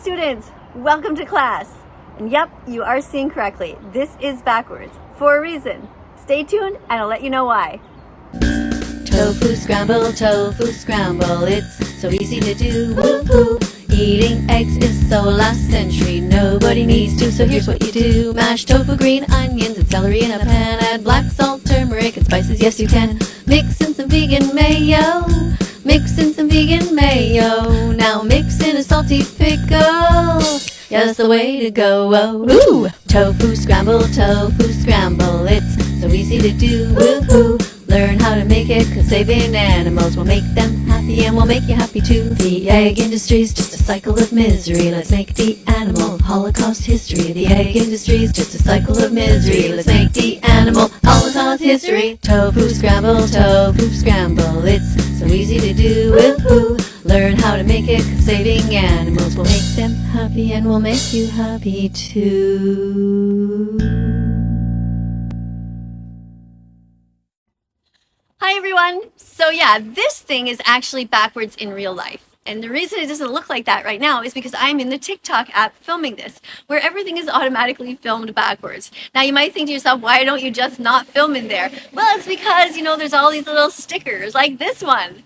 students, welcome to class. And yep, you are seeing correctly. This is backwards for a reason. Stay tuned and I'll let you know why. Tofu scramble, it's so easy to do. Woo-hoo. Eating eggs is so last century, nobody needs to, so here's what you do. Mash tofu, green onions, and celery in a pan. Add black salt, turmeric, and spices, yes you can. Mix in some vegan mayo. Mix in some vegan mayo. Now mix in a salty pickle. Yeah, that's the way to go. Ooh. Tofu scramble, it's so easy to do. Woo-hoo. Learn how to make it, cause saving animals will make them happy and will make you happy too. The egg industry's just a cycle of misery. Let's make the animal holocaust history. The egg industry's just a cycle of misery. Let's make the animal holocaust history. Tofu scramble, it's so easy to do. Woo-hoo. Learn how to make it, cause saving animals will make them happy and will make you happy too. Hi everyone. So yeah, this thing is actually backwards in real life. And the reason it doesn't look like that right now is because I'm in the TikTok app filming this, where everything is automatically filmed backwards. Now you might think to yourself, why don't you just not film in there? Well, it's because, there's all these little stickers like this one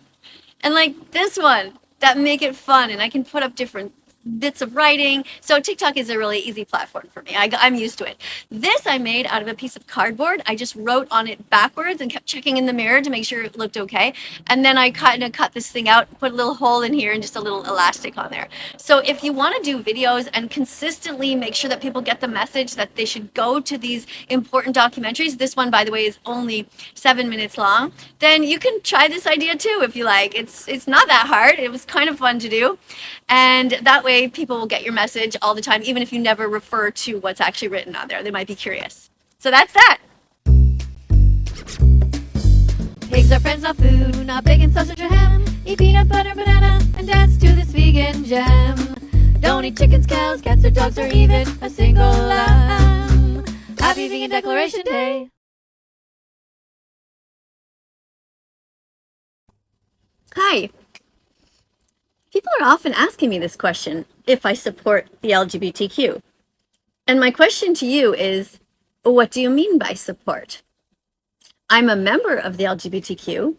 and like this one that make it fun, and I can put up different bits of writing. So TikTok is a really easy platform for me. I'm used to it. This I made out of a piece of cardboard. I just wrote on it backwards and kept checking in the mirror to make sure it looked okay. And then I kind of cut this thing out, put a little hole in here and just a little elastic on there. So if you want to do videos and consistently make sure that people get the message that they should go to these important documentaries, this one, by the way, is only 7 minutes long, then you can try this idea too if you like. It's not that hard. It was kind of fun to do. And that way people will get your message all the time, even if you never refer to what's actually written on there. They might be curious. So that's that. Pigs are friends, not food, not bacon, sausage, or ham. Eat peanut butter, banana, and dance to this vegan jam. Don't eat chickens, cows, cats, or dogs, or even a single lamb. Happy Vegan Declaration Day. Hi. People are often asking me this question, if I support the LGBTQ. And my question to you is, what do you mean by support? I'm a member of the LGBTQ,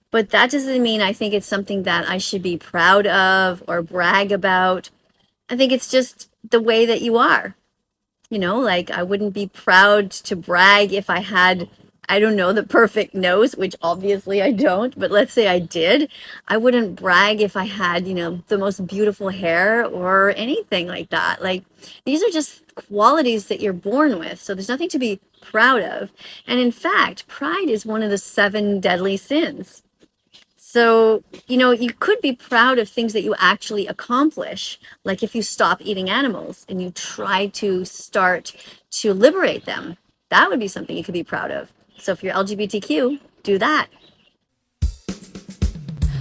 but that doesn't mean I think it's something that I should be proud of or brag about. I think it's just the way that you are. Like I wouldn't be proud to brag if I had, I don't know, the perfect nose, which obviously I don't, but let's say I did. I wouldn't brag if I had, the most beautiful hair or anything like that. Like these are just qualities that you're born with. So there's nothing to be proud of. And in fact, pride is one of the 7 deadly sins. So, you could be proud of things that you actually accomplish, like if you stop eating animals and you try to start to liberate them. That would be something you could be proud of. So if you're LGBTQ, do that.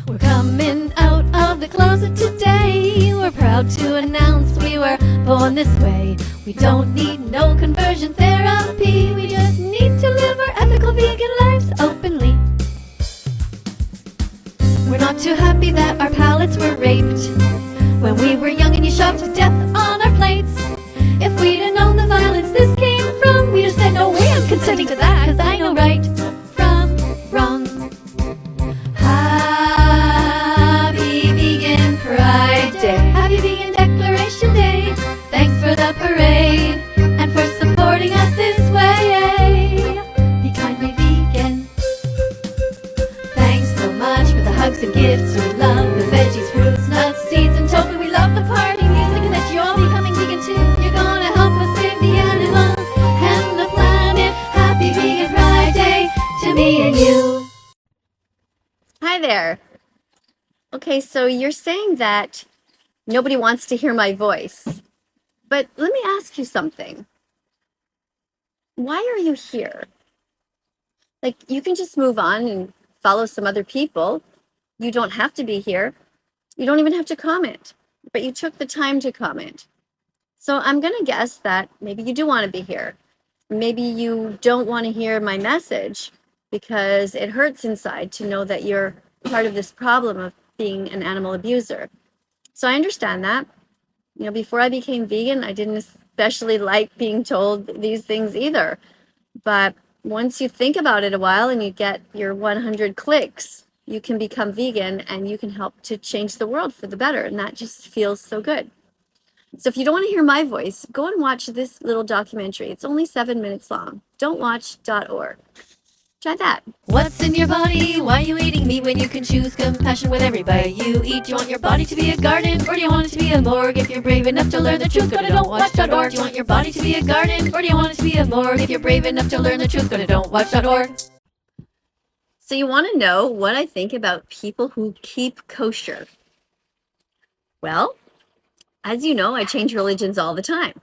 We're coming out of the closet today. We're proud to announce we were born this way. We don't need no conversion therapy. We just need to live our ethical vegan lives openly. We're not too happy that our palates were raped when we were young and you shoved death on our plates. If we'd have known the violence this came from, we'd have said no way I'm consenting to that, cause I know right from wrong. Happy Vegan Pride Day. Happy Vegan Declaration Day. Thanks for the parade and for supporting us this way. Be kind, be vegan. Thanks so much for the hugs and gifts. We love the veggies, fruits, nuts, seeds, and tofu. We love the party music and that you're all becoming vegan too. You're gonna help us save the animals and the planet. Happy Vegan Pride Day to me and you. Hi there. Okay, so you're saying that nobody wants to hear my voice. But let me ask you something. Why are you here? Like, you can just move on and follow some other people. You don't have to be here. You don't even have to comment, but you took the time to comment. So I'm going to guess that maybe you do want to be here. Maybe you don't want to hear my message because it hurts inside to know that you're part of this problem of being an animal abuser. So I understand that. Before I became vegan, I didn't especially like being told these things either. But once you think about it a while and you get your 100 clicks, you can become vegan and you can help to change the world for the better. And that just feels so good. So if you don't want to hear my voice, go and watch this little documentary. It's only 7 minutes long. Don'twatch.org. Try that. What's in your body? Why are you eating meat when you can choose compassion with every bite you eat? Do you want your body to be a garden, or do you want it to be a morgue? If you're brave enough to learn the truth, go to don'twatch.org. Do you want your body to be a garden, or do you want it to be a morgue? If you're brave enough to learn the truth, go to don'twatch.org. So you want to know what I think about people who keep kosher? Well, as you know, I change religions all the time.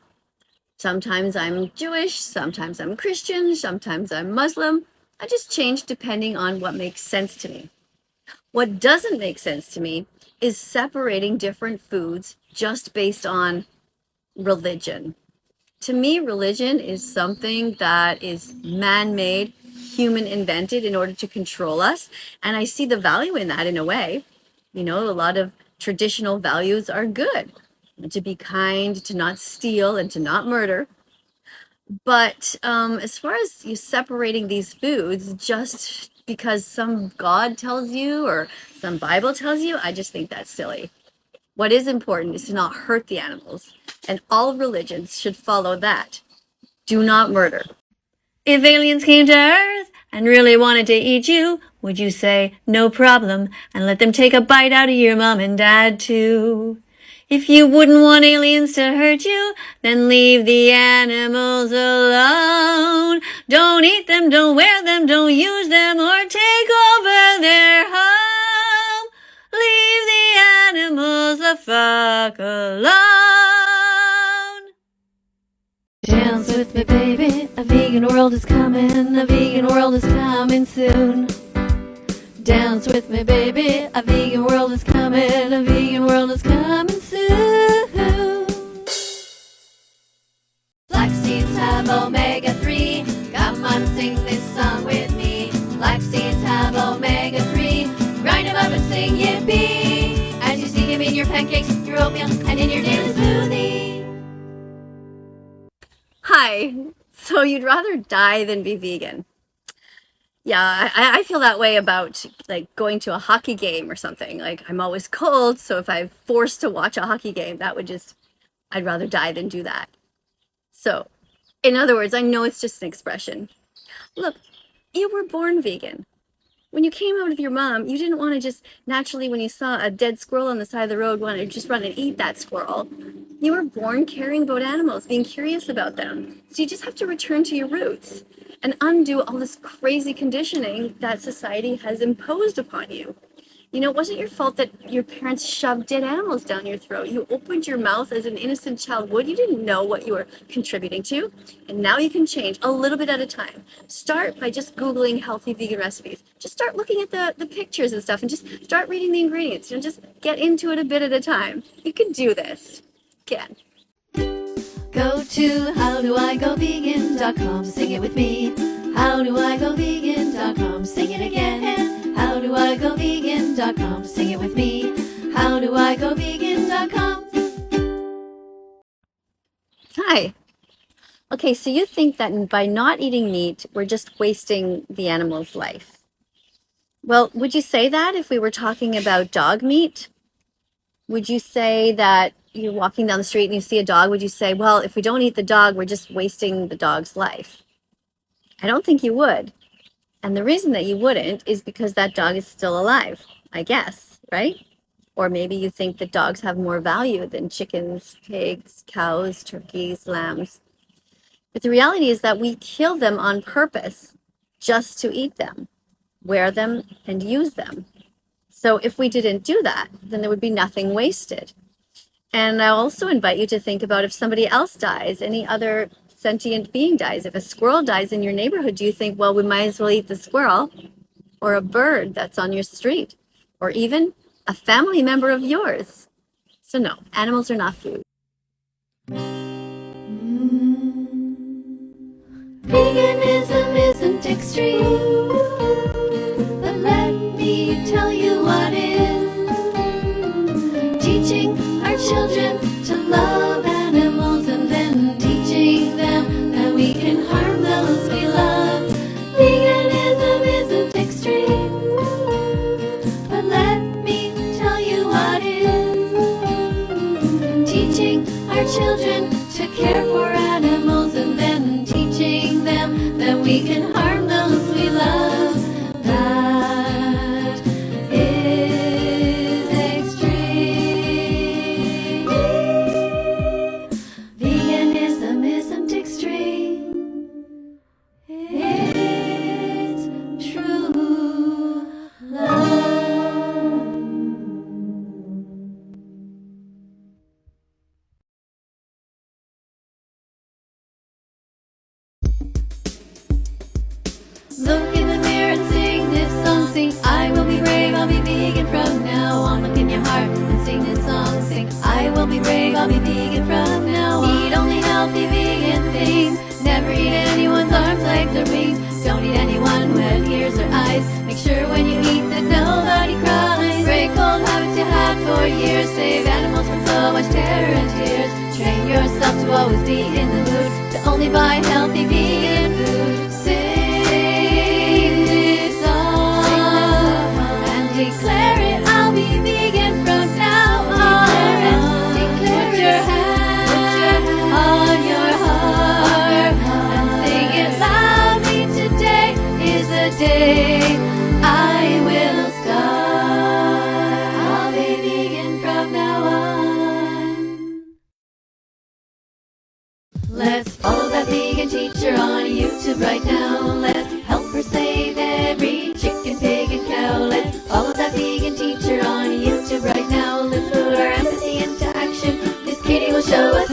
Sometimes I'm Jewish, sometimes I'm Christian, sometimes I'm Muslim. I just change depending on what makes sense to me. What doesn't make sense to me is separating different foods just based on religion. To me, religion is something that is man-made, human-invented in order to control us. And I see the value in that in a way. A lot of traditional values are good. To be kind, to not steal, and to not murder. But as far as you separating these foods just because some God tells you or some Bible tells you, I just think that's silly. What is important is to not hurt the animals, and all religions should follow that. Do not murder. If aliens came to Earth and really wanted to eat you, would you say, no problem, and let them take a bite out of your mom and dad too? If you wouldn't want aliens to hurt you, then leave the animals alone. Don't eat them, don't wear them, don't use them, or take over their home. Leave the animals the fuck alone. Dance with me, baby. A vegan world is coming. A vegan world is coming soon. Dance with me, baby. A vegan world is coming. A vegan world is coming soon. Flax seeds have omega-3. Come on, sing this song with me. Flax seeds have omega-3. Grind them up and sing yippee. As you see them in your pancakes, your oatmeal, and in your daily smoothie. Hi. So you'd rather die than be vegan? Yeah, I feel that way about like going to a hockey game or something. Like I'm always cold, so if I'm forced to watch a hockey game, I'd rather die than do that. So, in other words, I know it's just an expression. Look, you were born vegan. When you came out of your mom, you didn't want to just naturally, when you saw a dead squirrel on the side of the road, want to just run and eat that squirrel. You were born caring about animals, being curious about them. So you just have to return to your roots and undo all this crazy conditioning that society has imposed upon you. It wasn't your fault that your parents shoved dead animals down your throat. You opened your mouth as an innocent child would. You didn't know what you were contributing to. And now you can change a little bit at a time. Start by just Googling healthy vegan recipes. Just start looking at the pictures and stuff and just start reading the ingredients. Just get into it a bit at a time. You can do this. You can. Go to howdoigovegan.com, sing it with me. Howdoigovegan.com, sing it again. Howdoigovegan.com, sing it with me. Howdoigovegan.com. Hi. Okay, so you think that by not eating meat, we're just wasting the animal's life. Well, would you say that if we were talking about dog meat? Would you say that you're walking down the street and you see a dog, would you say, well, if we don't eat the dog, we're just wasting the dog's life? I don't think you would. And the reason that you wouldn't is because that dog is still alive, I guess, right? Or maybe you think that dogs have more value than chickens, pigs, cows, turkeys, lambs. But the reality is that we kill them on purpose just to eat them, wear them, and use them. So if we didn't do that, then there would be nothing wasted. And I also invite you to think about if somebody else dies, any other sentient being dies. If a squirrel dies in your neighborhood, do you think, well, we might as well eat the squirrel? Or a bird that's on your street? Or even a family member of yours? So no, animals are not food. Veganism isn't extreme, but let me tell you what is. Teaching our children to love teaching our children to care for animals, and then teaching them that we can harm those we love. That is extreme. Veganism isn't extreme. It's true love. Look in the mirror and sing this song. Sing, I will be brave, I'll be vegan from now on. Look in your heart and sing this song. Sing, I will be brave, I'll be vegan from now on. Eat only healthy vegan things. Never eat anyone's arms, legs, or wings. Don't eat anyone who has ears or eyes. Make sure when you eat that nobody cries. Break old habits you had for years. Save animals from so much terror and tears. Train yourself to always be in the mood to only buy healthy vegan food. Sing this song and declare it. I'll be vegan from now on. Declare put your hand on your heart and sing it loudly. Today is the day I will start. I'll be vegan from now on. Let's follow that vegan teacher on YouTube right now. Let's help her save every chicken, pig, and cow. Let's follow that vegan teacher on YouTube right now. Let's put our empathy into action. Miss Katie will show us